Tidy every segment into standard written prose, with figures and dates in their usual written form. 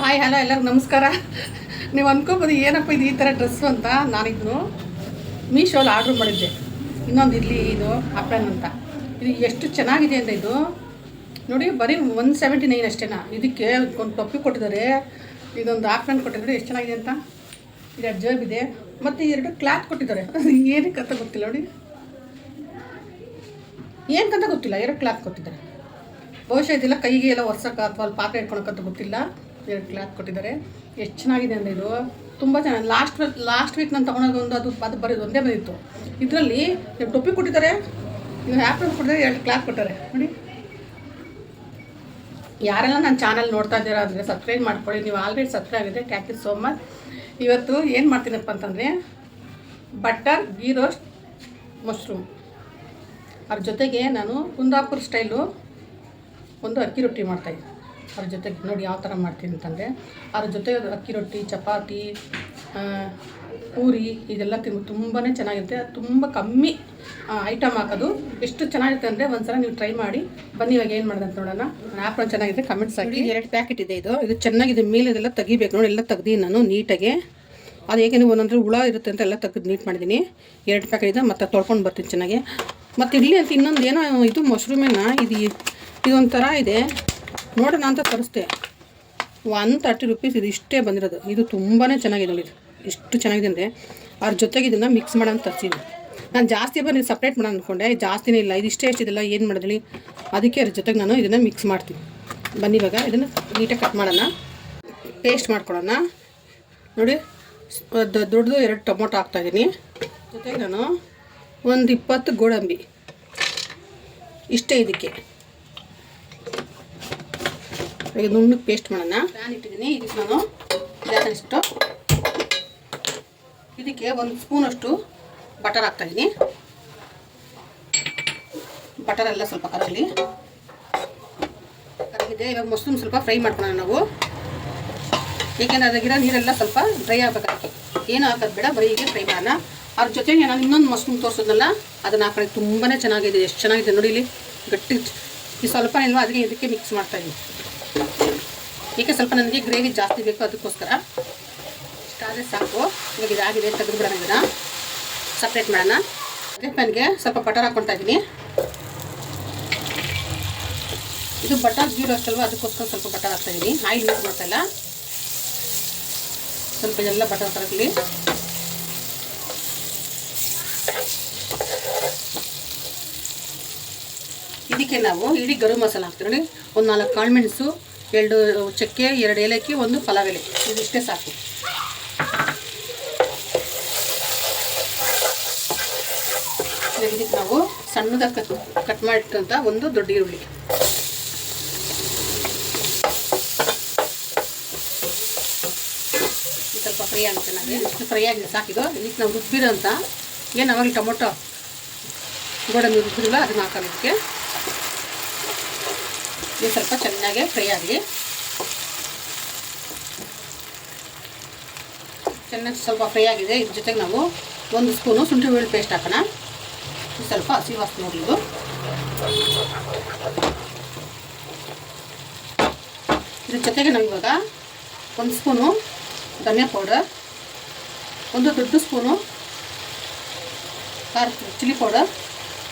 Hi hello ಎಲ್ಲರಿಗೂ ನಮಸ್ಕಾರ. ನೀವು ಅಂದ್ಕೋಬೋದು ಏನಪ್ಪ ಇದು ಈ ಥರ ಡ್ರೆಸ್ಸು ಅಂತ. ನಾನಿದ್ದು ಮೀಶೋಲ್ಲಿ ಆರ್ಡ್ರ್ ಮಾಡಿದ್ದೆ. ಇನ್ನೊಂದು ಇರಲಿ ಇದು ಆಪ್ರನ್ ಅಂತ. ಇದು ಎಷ್ಟು ಚೆನ್ನಾಗಿದೆ ಅಂದರೆ ಇದು ನೋಡಿ, ಬರೀ 179 ಅಷ್ಟೇ. ಇದಕ್ಕೆ ಒಂದು ಟೊಪ್ಪಿ ಕೊಟ್ಟಿದ್ದಾರೆ, ಇದೊಂದು ಆಪ್ರನ್ ಕೊಟ್ಟಿದ್ದಾರೆ. ಎಷ್ಟು ಚೆನ್ನಾಗಿದೆ ಅಂತ. ಇದು ಜರ್ಬ್ ಇದೆ ಮತ್ತು 2 ಕ್ಲಾತ್ ಕೊಟ್ಟಿದ್ದಾರೆ. ಏನಕ್ಕೆ ಅಂತ ಗೊತ್ತಿಲ್ಲ ನೋಡಿ, ಏನಕ್ಕಂತ ಗೊತ್ತಿಲ್ಲ. 2 ಕ್ಲಾತ್ ಕೊಟ್ಟಿದ್ದಾರೆ. ಬಹುಶಃ ಇದೆಲ್ಲ ಕೈಗೆ ಎಲ್ಲ ಒರ್ಸೋಕೆ ಅಥವಾ ಅಲ್ಲಿ ಪಾತ್ರೆ ಇಟ್ಕೊಳಕ್ಕಂತ ಗೊತ್ತಿಲ್ಲ. 2 ಕ್ಲಾತ್ ಕೊಟ್ಟಿದ್ದಾರೆ. ಎಷ್ಟು ಚೆನ್ನಾಗಿದೆ ಅಂದರೆ ಇದು ತುಂಬ ಚೆನ್ನಾಗಿ. ಲಾಸ್ಟ್ ವೀಕ್ ನಾನು ತೊಗೊಂಡಾಗ ಅದು ಬರೀ ಒಂದೇ ಬಂದಿತ್ತು. ಇದರಲ್ಲಿ ಟೊಪ್ಪಿ ಕೊಟ್ಟಿದ್ದಾರೆ, ಇದು ಆ್ಯಪ್ರನ್ ಕೊಟ್ಟಿದ್ದಾರೆ, 2 ಕ್ಲಾತ್ ಕೊಟ್ಟಾರೆ ನೋಡಿ. ಯಾರೆಲ್ಲ ನನ್ನ ಚಾನಲ್ ನೋಡ್ತಾ ಇದ್ದೀರಾ ಅಂದರೆ ಸಬ್ಸ್ಕ್ರೈಬ್ ಮಾಡ್ಕೊಳ್ಳಿ. ನೀವು ಆಲ್ರೆಡಿ ಸಬ್ಸ್ಕ್ರೈಬ್ ಆಗಿದೆ, ಥ್ಯಾಂಕ್ ಯು ಸೋ ಮಚ್. ಇವತ್ತು ಏನು ಮಾಡ್ತೀನಪ್ಪ ಅಂತಂದರೆ ಬಟರ್ ಗೀ ರೋಸ್ಟ್ ಮಶ್ರೂಮ್, ಅದ್ರ ಜೊತೆಗೆ ನಾನು ಕುಂದಾಪುರ ಸ್ಟೈಲು ಒಂದು ಅಕ್ಕಿ ರೊಟ್ಟಿ ಮಾಡ್ತಾಯಿದ್ದೆ. ಅದ್ರ ಜೊತೆಗೆ ನೋಡಿ ಯಾವ ಥರ ಮಾಡ್ತೀನಿ ಅಂತಂದರೆ, ಅದ್ರ ಜೊತೆ ಅಕ್ಕಿ ರೊಟ್ಟಿ, ಚಪಾತಿ, ಪೂರಿ ಇದೆಲ್ಲ ತುಂಬಾ ಚೆನ್ನಾಗಿರುತ್ತೆ. ತುಂಬ ಕಮ್ಮಿ ಐಟಮ್ ಹಾಕೋದು. ಎಷ್ಟು ಚೆನ್ನಾಗಿರುತ್ತೆ ಅಂದರೆ ಒಂದ್ಸಲ ನೀವು ಟ್ರೈ ಮಾಡಿ. ಬನ್ನಿ ಇವಾಗ ಏನು ಮಾಡೋದು ಅಂತ ನೋಡೋಣ. ಆ್ಯಪ್ರನ್ ಚೆನ್ನಾಗಿದೆ, ಕಮೆಂಟ್ಸ್ ಹಾಕಿ. 2 ಪ್ಯಾಕೆಟ್ ಇದೆ. ಇದು ಚೆನ್ನಾಗಿದೆ. ಮೇಲೆ ಇದೆಲ್ಲ ತೆಗಿಬೇಕು ನೋಡಿ. ಎಲ್ಲ ತೆಗ್ದು ನಾನು ನೀಟಾಗಿ, ಅದು ಹೇಗೆ ನೀವು ಒಂದೊಂದು ಹುಳ ಇರುತ್ತೆ ಅಂತ ಎಲ್ಲ ತೆಗೆದು ನೀಟ್ ಮಾಡಿದ್ದೀನಿ. 2 ಪ್ಯಾಕೆಟ್ ಇದೆ. ಮತ್ತು ತೊಳ್ಕೊಂಡು ಬರ್ತೀನಿ ಚೆನ್ನಾಗಿ. ಮತ್ತು ಇಲ್ಲಿ ಅಂತ ಇನ್ನೊಂದು ಏನೋ ಇದು ಮಶ್ರೂಮೇನ ಇದೊಂಥರ ಇದೆ ನೋಡೋಣ ಅಂತ ತರಿಸ್ದೆ. 130 ರೂಪೀಸ್. ಇದು ಇಷ್ಟೇ ಬಂದಿರೋದು. ಇದು ತುಂಬಾ ಚೆನ್ನಾಗಿದೆ ನೋಡಿ. ಎಷ್ಟು ಚೆನ್ನಾಗಿದೆ ಅಂದರೆ ಅದ್ರ ಜೊತೆಗೆ ಇದನ್ನು ಮಿಕ್ಸ್ ಮಾಡೋಣ ತರಿಸಿದ್ವಿ. ನಾನು ಜಾಸ್ತಿ ಬನ್ನಿ ಸಪ್ರೇಟ್ ಮಾಡೋಣ ಅಂದ್ಕೊಂಡೆ, ಜಾಸ್ತಿನೇ ಇಲ್ಲ. ಇದು ಇಷ್ಟೇ ಎಷ್ಟಿದೆಲ್ಲ ಏನು ಮಾಡೋದಿಲ್ಲ. ಅದಕ್ಕೆ ಅದ್ರ ಜೊತೆಗೆ ನಾನು ಇದನ್ನು ಮಿಕ್ಸ್ ಮಾಡ್ತೀನಿ. ಬನ್ನಿ ಇವಾಗ ಇದನ್ನು ನೀಟಾಗಿ ಕಟ್ ಮಾಡೋಣ, ಪೇಸ್ಟ್ ಮಾಡ್ಕೊಳ್ಳೋಣ ನೋಡಿ. ದೊಡ್ಡದು 2 ಟೊಮೊಟೊ ಹಾಕ್ತಾಯಿದ್ದೀನಿ. ಜೊತೆಗೆ ನಾನು ಒಂದು 20 ಗೋಡಂಬಿ, ಇಷ್ಟೇ ಇದಕ್ಕೆ. ಈಗ ನುಣ್ಣಗೆ ಪೇಸ್ಟ್ ಮಾಡೋಣ. ಪ್ಯಾನ್ ಇಟ್ಟಿದ್ದೀನಿ. ಇದಕ್ಕೆ ನಾನು ಜಾಸ್ತಿ ಇದಕ್ಕೆ 1 ಸ್ಪೂನಷ್ಟು ಬಟರ್ ಹಾಕ್ತಾಯಿದ್ದೀನಿ. ಬಟರ್ ಎಲ್ಲ ಸ್ವಲ್ಪ ಕರಗಲಿ. ಕರಗಿದೆ. ಇವಾಗ ಮಶ್ರೂಮ್ ಸ್ವಲ್ಪ ಫ್ರೈ ಮಾಡ್ಕೊಳ್ಳೋಣ ನಾವು. ಏಕೆಂದರೆ ಅದಾಗಿರೋ ನೀರೆಲ್ಲ ಸ್ವಲ್ಪ ಡ್ರೈ ಆಗಬೇಕಾಗಿ, ಏನು ಹಾಕೋದು ಬೇಡ, ಬರೀ ಹೀಗೆ ಫ್ರೈ ಮಾಡೋಣ. ಅದ್ರ ಜೊತೆಗೆ ನಾನು ಇನ್ನೊಂದು ಮಶ್ರೂಮ್ ತೋರಿಸೋದಲ್ಲ, ಅದನ್ನು ಹಾಕೊಳ್ಳಿ. ತುಂಬಾ ಚೆನ್ನಾಗಿದೆ. ಎಷ್ಟು ಚೆನ್ನಾಗಿದೆ ನೋಡಿ. ಇಲ್ಲಿ ಗಟ್ಟಿ ಈ ಸ್ವಲ್ಪ ಇಲ್ವಾ, ಅದಕ್ಕೆ ಇದಕ್ಕೆ ಮಿಕ್ಸ್ ಮಾಡ್ತಾಯಿದ್ದೀನಿ. ಈಗ ಸ್ವಲ್ಪ ನನಗೆ ಗ್ರೇವಿ ಜಾಸ್ತಿ ಬೇಕು, ಅದಕ್ಕೋಸ್ಕರ ಇಷ್ಟಾದರೆ ಸಾಕು. ಇವಾಗ ಇದಾಗಿದೆ, ತೆಗೆದು ಬಿಡೋಣ. ಇದನ್ನು ಸಪ್ರೇಟ್ ಮಾಡೋಣ. ಅದೇ ಪ್ಯಾನ್ಗೆ ಸ್ವಲ್ಪ ಬಟರ್ ಹಾಕ್ಕೊಳ್ತಾ ಇದ್ದೀನಿ. ಇದು ಬಟರ್ ಗೀ ರೋಸ್ಟ್ ಅಲ್ವಾ, ಅದಕ್ಕೋಸ್ಕರ ಸ್ವಲ್ಪ ಬಟರ್ ಹಾಕ್ತಾಯಿದ್ದೀನಿ. ಆಯಿಲ್ ಯೂಸ್ ಮಾಡ್ತಾಯಿಲ್ಲ. ಸ್ವಲ್ಪ ಇದೆಲ್ಲ ಬಟರ್ ಕರಗಲಿ. ಇದಕ್ಕೆ ನಾವು ಇಡೀ ಗರಂ ಮಸಾಲ ಹಾಕ್ತೀವಿ ನೋಡಿ. ಒಂದು 4 ಕಾಳುಮೆಣಸು, 2 ಚಕ್ಕೆ, 2 ಏಲಕ್ಕಿ, 1 ಪಲಾವ್ ಎಲೆ, ಇದಿಷ್ಟೇ ಸಾಕು. ಇದಕ್ಕೆ ನಾವು ಸಣ್ಣದಾಗಿ ಕಟ್ ಮಾಡಿಟ್ಟಂಥ ಒಂದು ದೊಡ್ಡ ಈರುಳ್ಳಿ, ಸ್ವಲ್ಪ ಫ್ರೈ ಆಗುತ್ತೆ. ನನಗೆ ಇಷ್ಟು ಫ್ರೈ ಆಗಿದೆ ಸಾಕಿದು. ಇದಕ್ಕೆ ನಾವು ರುಬ್ಬಿರೋ ಅಂತ ಏನು ಅವಾಗಲೇ ಟೊಮೊಟೊ ಗೋಡಂಬಿ ರುಬ್ಬಿರಲ್ಲ, ಅದನ್ನ ಹಾಕೋದು. ಇದಕ್ಕೆ ಇದು ಸ್ವಲ್ಪ ಚೆನ್ನಾಗಿ ಫ್ರೈ ಆಗಲಿ. ಚೆನ್ನಾಗಿ ಸ್ವಲ್ಪ ಫ್ರೈ ಆಗಿದೆ. ಇದ್ರ ಜೊತೆಗೆ ನಾವು 1 ಸ್ಪೂನು ಶುಂಠಿ ಬೆಳ್ಳುಳ್ಳಿ ಪೇಸ್ಟ್ ಹಾಕೋಣ. ಸ್ವಲ್ಪ ಹಸಿ ವಾಸನೆ ನೋಡಲಿದ್ದು. ಇದ್ರ ಜೊತೆಗೆ ನಾವು ಇವಾಗ 1 ಸ್ಪೂನು ಧನಿಯಾ ಪೌಡರ್, 1 ದೊಡ್ಡ ಸ್ಪೂನು ಚಿಲ್ಲಿ ಪೌಡರ್,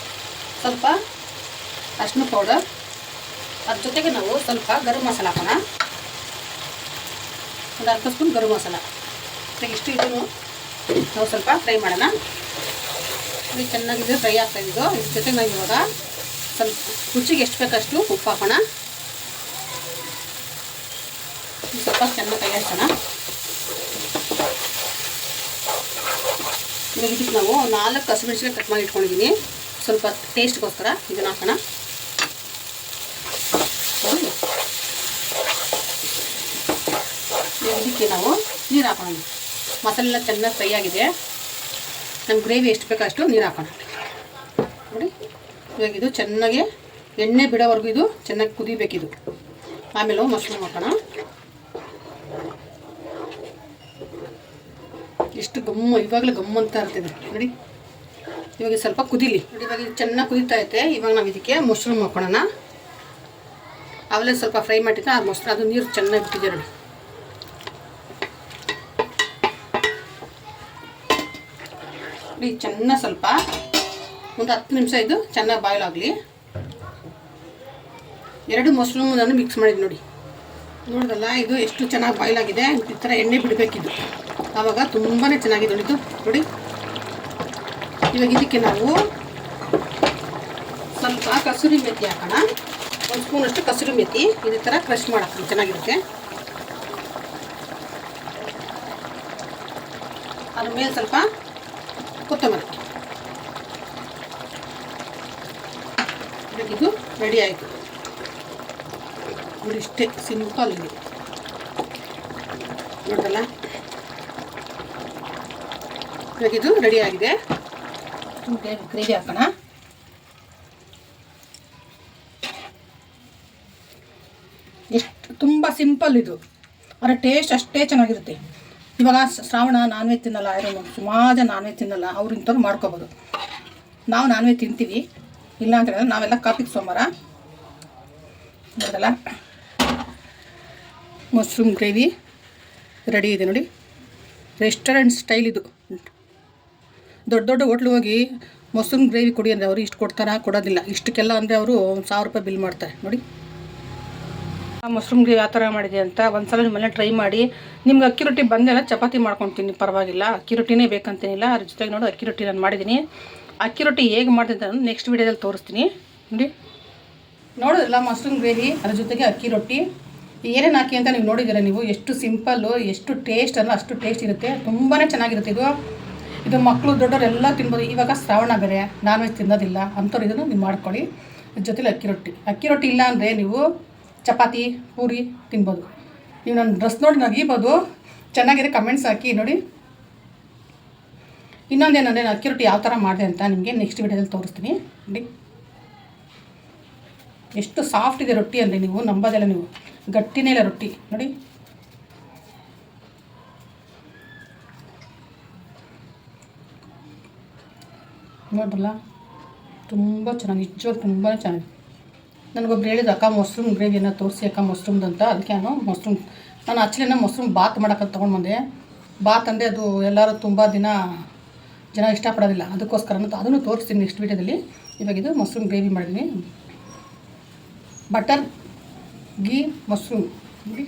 ಸ್ವಲ್ಪ ಅರಿಶಿನ ಪೌಡರ್, ಅದ್ರ ಜೊತೆಗೆ ನಾವು ಸ್ವಲ್ಪ ಗರಂ ಮಸಾಲ ಹಾಕೋಣ. ಒಂದು ಅರ್ಧ ಸ್ಪೂನ್ ಗರಂ ಮಸಾಲ. ಇಷ್ಟು ಇದನ್ನು ನಾವು ಸ್ವಲ್ಪ ಫ್ರೈ ಮಾಡೋಣ. ಇದು ಚೆನ್ನಾಗಿದೆ ಫ್ರೈ ಆಗ್ತಾಯಿದ್ದು. ಇದ್ರ ಜೊತೆಗೆ ನಾವು ಇವಾಗ ಸ್ವಲ್ಪ ರುಚಿಗೆ ಎಷ್ಟು ಬೇಕಷ್ಟು ಉಪ್ಪು ಹಾಕೋಣ. ಸ್ವಲ್ಪ ಚೆನ್ನಾಗಿ ಕೈ ಹಾಕೋಣ. ಇವಾಗ ಇದಕ್ಕೆ ನಾವು 4 ಹಸಿಮೆಣಸಿನಕಾಯಿ ಕಟ್ ಮಾಡಿ ಇಟ್ಕೊಂಡಿದ್ದೀನಿ. ಸ್ವಲ್ಪ ಟೇಸ್ಟ್ಗೋಸ್ಕರ ಇದನ್ನು ಹಾಕೋಣ. ಇದಕ್ಕೆ ನಾವು ನೀರು ಹಾಕೋಣ. ಮಸಾಲೆ ಎಲ್ಲ ಚೆನ್ನಾಗಿ ಫ್ರೈ ಆಗಿದೆ. ನಮ್ಮ ಗ್ರೇವಿ ಎಷ್ಟು ಬೇಕೋ ಅಷ್ಟು ನೀರು ಹಾಕೋಣ ನೋಡಿ. ಇವಾಗ ಇದು ಚೆನ್ನಾಗಿ ಎಣ್ಣೆ ಬಿಡೋವರೆಗೂ ಇದು ಚೆನ್ನಾಗಿ ಕುದಿಬೇಕಿದು. ಆಮೇಲೆ ಮಶ್ರೂಮ್ ಹಾಕೋಣ. ಎಷ್ಟು ಇವಾಗಲೇ ಅಂತ ಇರ್ತಿದೆ ನೋಡಿ. ಇವಾಗ ಸ್ವಲ್ಪ ಕುದೀಲಿ ನೋಡಿ. ಇವಾಗ ಚೆನ್ನಾಗಿ ಕುದೀತಾ ಐತೆ. ಇವಾಗ ನಾವು ಇದಕ್ಕೆ ಮಶ್ರೂಮ್ ಹಾಕೋಣ. ಅವೆಲ್ಲ ಸ್ವಲ್ಪ ಫ್ರೈ ಮಾಡಿದ್ರೆ ಆ ಮೊಸರು ಅದು ನೀರು ಚೆನ್ನಾಗಿ ಬಿಟ್ಟಿದೆ ನೋಡಿ. ನೋಡಿ ಚೆನ್ನಾಗಿ ಸ್ವಲ್ಪ ಒಂದು 10 ನಿಮಿಷ ಇದು ಚೆನ್ನಾಗಿ ಬಾಯ್ಲ್ ಆಗಲಿ. 2 ಮಶ್ರೂಮನ್ನು ಮಿಕ್ಸ್ ಮಾಡಿದ್ದು ನೋಡಿ. ನೋಡಿದಲ್ಲ ಇದು ಎಷ್ಟು ಚೆನ್ನಾಗಿ ಬಾಯ್ಲ್ ಆಗಿದೆ. ಈ ಥರ ಎಣ್ಣೆ ಬಿಡಬೇಕಿದ್ದು, ಆವಾಗ ತುಂಬಾ ಚೆನ್ನಾಗಿದೆ ಇದು ನೋಡಿ. ಇವಾಗ ಇದಕ್ಕೆ ನಾವು ಸ್ವಲ್ಪ ಕಸೂರಿ ಮೆಥಿ ಹಾಕೋಣ. 1 ಸ್ಪೂನಷ್ಟು ಕಸೂರಿ ಮೆಥಿ ಇದೇ ಥರ ಕ್ರಷ್ ಮಾಡಾಕ್ತೀವಿ, ಚೆನ್ನಾಗಿರುತ್ತೆ. ಅದ್ರ ಮೇಲೆ ಸ್ವಲ್ಪ ಕೊತ್ತಂಬರಿ. ಇದು ರೆಡಿ ಆಯಿತು ನೋಡಿ. ಇಷ್ಟೇ ಸಿಂಪಲ್ ಇದೆ ನೋಡಲ್ಲ. ಇವಾಗ ಇದು ರೆಡಿ ಆಗಿದೆ. ಗ್ರೇವಿ ಹಾಕೋಣ. ಎಷ್ಟು ತುಂಬ ಸಿಂಪಲ್ ಇದು, ಆದರೆ ಟೇಸ್ಟ್ ಅಷ್ಟೇ ಚೆನ್ನಾಗಿರುತ್ತೆ. ಇವಾಗ ಶ್ರಾವಣ ನಾನ್ ವೆಜ್ ತಿನ್ನಲ್ಲ, ಯಾರು ಸುಮಾರು ಜನ ನಾನ್ ವೆಜ್ ತಿನ್ನಲ್ಲ, ಅವ್ರು ಇಂಥವ್ರು ಮಾಡ್ಕೋಬೋದು. ನಾವು ನಾನ್ ವೆಜ್ ತಿಂತೀವಿ, ಇಲ್ಲ ಅಂತ ಹೇಳಿದ್ರೆ ನಾವೆಲ್ಲ ಕಾರ್ತಿಕ್ ಸೋಮವಾರ. ನೋಡಲ್ಲ ಮಶ್ರೂಮ್ ಗ್ರೇವಿ ರೆಡಿ ಇದೆ ನೋಡಿ. ರೆಸ್ಟೋರೆಂಟ್ ಸ್ಟೈಲ್ ಇದು. ದೊಡ್ಡ ದೊಡ್ಡ ಹೋಟ್ಲು ಹೋಗಿ ಮಶ್ರೂಮ್ ಗ್ರೇವಿ ಕೊಡಿ ಅಂದರೆ ಅವರು ಇಷ್ಟು ಕೊಡ್ತಾರಾ? ಕೊಡೋದಿಲ್ಲ. ಇಷ್ಟಕ್ಕೆಲ್ಲ ಅಂದರೆ ಅವರು 1000 ರೂಪಾಯಿ ಬಿಲ್ ಮಾಡ್ತಾರೆ ನೋಡಿ. ಮಶ್ರೂಮ್ ಗ್ರೇವಿ ಯಾವ ಥರ ಮಾಡಿದೆ ಅಂತ ಒಂದ್ಸಲ ನಿಮ್ಮಲ್ಲೇ ಟ್ರೈ ಮಾಡಿ. ನಿಮ್ಗೆ ಅಕ್ಕಿ ರೊಟ್ಟಿ ಬಂದೆಲ್ಲ ಚಪಾತಿ ಮಾಡ್ಕೊತೀನಿ, ಪರವಾಗಿಲ್ಲ. ಅಕ್ಕಿ ರೊಟ್ಟಿನೇ ಬೇಕಂತೇನಿಲ್ಲ. ಅದ್ರ ಜೊತೆಗೆ ನೋಡಿ ಅಕ್ಕಿ ರೊಟ್ಟಿ ನಾನು ಮಾಡಿದ್ದೀನಿ. ಅಕ್ಕಿ ರೊಟ್ಟಿ ಹೇಗೆ ಮಾಡ್ತೀನಿ ಅಂತ ನಾನು ನೆಕ್ಸ್ಟ್ ವೀಡಿಯೋದಲ್ಲಿ ತೋರಿಸ್ತೀನಿ ನೋಡಿ. ನೋಡೋದಿಲ್ಲ ಮಶ್ರೂಮ್ ಗ್ರೇವಿ, ಅದ್ರ ಜೊತೆಗೆ ಅಕ್ಕಿ ರೊಟ್ಟಿ ಏನೇನು ಹಾಕಿ ಅಂತ ನೀವು ನೋಡಿದ್ದೀರ. ನೀವು ಎಷ್ಟು ಸಿಂಪಲ್ಲು, ಎಷ್ಟು ಟೇಸ್ಟ್ ಅಂದರೆ ಅಷ್ಟು ಟೇಸ್ಟ್ ಇರುತ್ತೆ. ತುಂಬಾ ಚೆನ್ನಾಗಿರುತ್ತೆ ಇದು ಮಕ್ಕಳು ದೊಡ್ಡವರು ಎಲ್ಲ ತಿನ್ಬೋದು. ಇವಾಗ ಶ್ರಾವಣ ಬೇರೆ, ನಾನ್ ವೆಜ್ ತಿನ್ನೋದಿಲ್ಲ ಅಂಥವ್ರು ಇದನ್ನು ನೀವು ಮಾಡ್ಕೊಳ್ಳಿ. ಇದ್ರ ಜೊತೆಲಿ ಅಕ್ಕಿ ರೊಟ್ಟಿ ಇಲ್ಲ ಅಂದರೆ ನೀವು ಚಪಾತಿ ಪೂರಿ ತಿನ್ಬೋದು. ನೀವು ನನ್ನ ಡ್ರೆಸ್ ನೋಡಿ ನಗೀಬೋದು. ಚೆನ್ನಾಗಿದೆ, ಕಮೆಂಟ್ಸ್ ಹಾಕಿ ನೋಡಿ. ಇನ್ನೊಂದೇನಂದರೆ ನಾನು ಅಕ್ಕಿ ರೊಟ್ಟಿ ಯಾವ ಥರ ಮಾಡಿದೆ ಅಂತ ನಿಮಗೆ ನೆಕ್ಸ್ಟ್ ವೀಡಿಯೋದಲ್ಲಿ ತೋರಿಸ್ತೀನಿ ನೋಡಿ. ಎಷ್ಟು ಸಾಫ್ಟ್ ಇದೆ ರೊಟ್ಟಿ ಅಂದರೆ ನೀವು ನಂಬೋದಲ್ಲ, ನೀವು ಗಟ್ಟಿನೇ ಇಲ್ಲ ರೊಟ್ಟಿ ನೋಡಿ. ನೋಡ್ರಲ್ಲ ತುಂಬ ಚೆನ್ನಾಗಿ, ನಿಜವಾಗ್ಲೂ ತುಂಬಾ ಚೆನ್ನಾಗಿದೆ. ನನಗೊಬ್ರು ಹೇಳಿದ್ರು, ಅಕ್ಕ ಮಶ್ರೂಮ್ ಗ್ರೇವಿಯನ್ನು ತೋರಿಸಿ ಅಕ್ಕ ಮಶ್ರೂಮ್ದು ಅಂತ. ಅದಕ್ಕೆ ನಾನು ಆ್ಯಕ್ಚುಲಿ ಮಶ್ರೂಮ್ ಬಾತ್ ಮಾಡೋಕ್ಕೆ ತೊಗೊಂಡು ಬಂದೆ. ಬಾತ್ ಅಂದರೆ ಅದು ಎಲ್ಲರೂ ತುಂಬ ಜನ ಇಷ್ಟಪಡೋದಿಲ್ಲ, ಅದಕ್ಕೋಸ್ಕರ ಅದನ್ನು ತೋರಿಸ್ತೀನಿ ನೆಕ್ಸ್ಟ್ ವೀಡಿಯೋದಲ್ಲಿ. ಇವಾಗ ಇದು ಮಶ್ರೂಮ್ ಗ್ರೇವಿ ಮಾಡಿದ್ದೀನಿ. ಬಟರ್ ಗೀ ಮಶ್ರೂಮ್ ನೋಡಿ.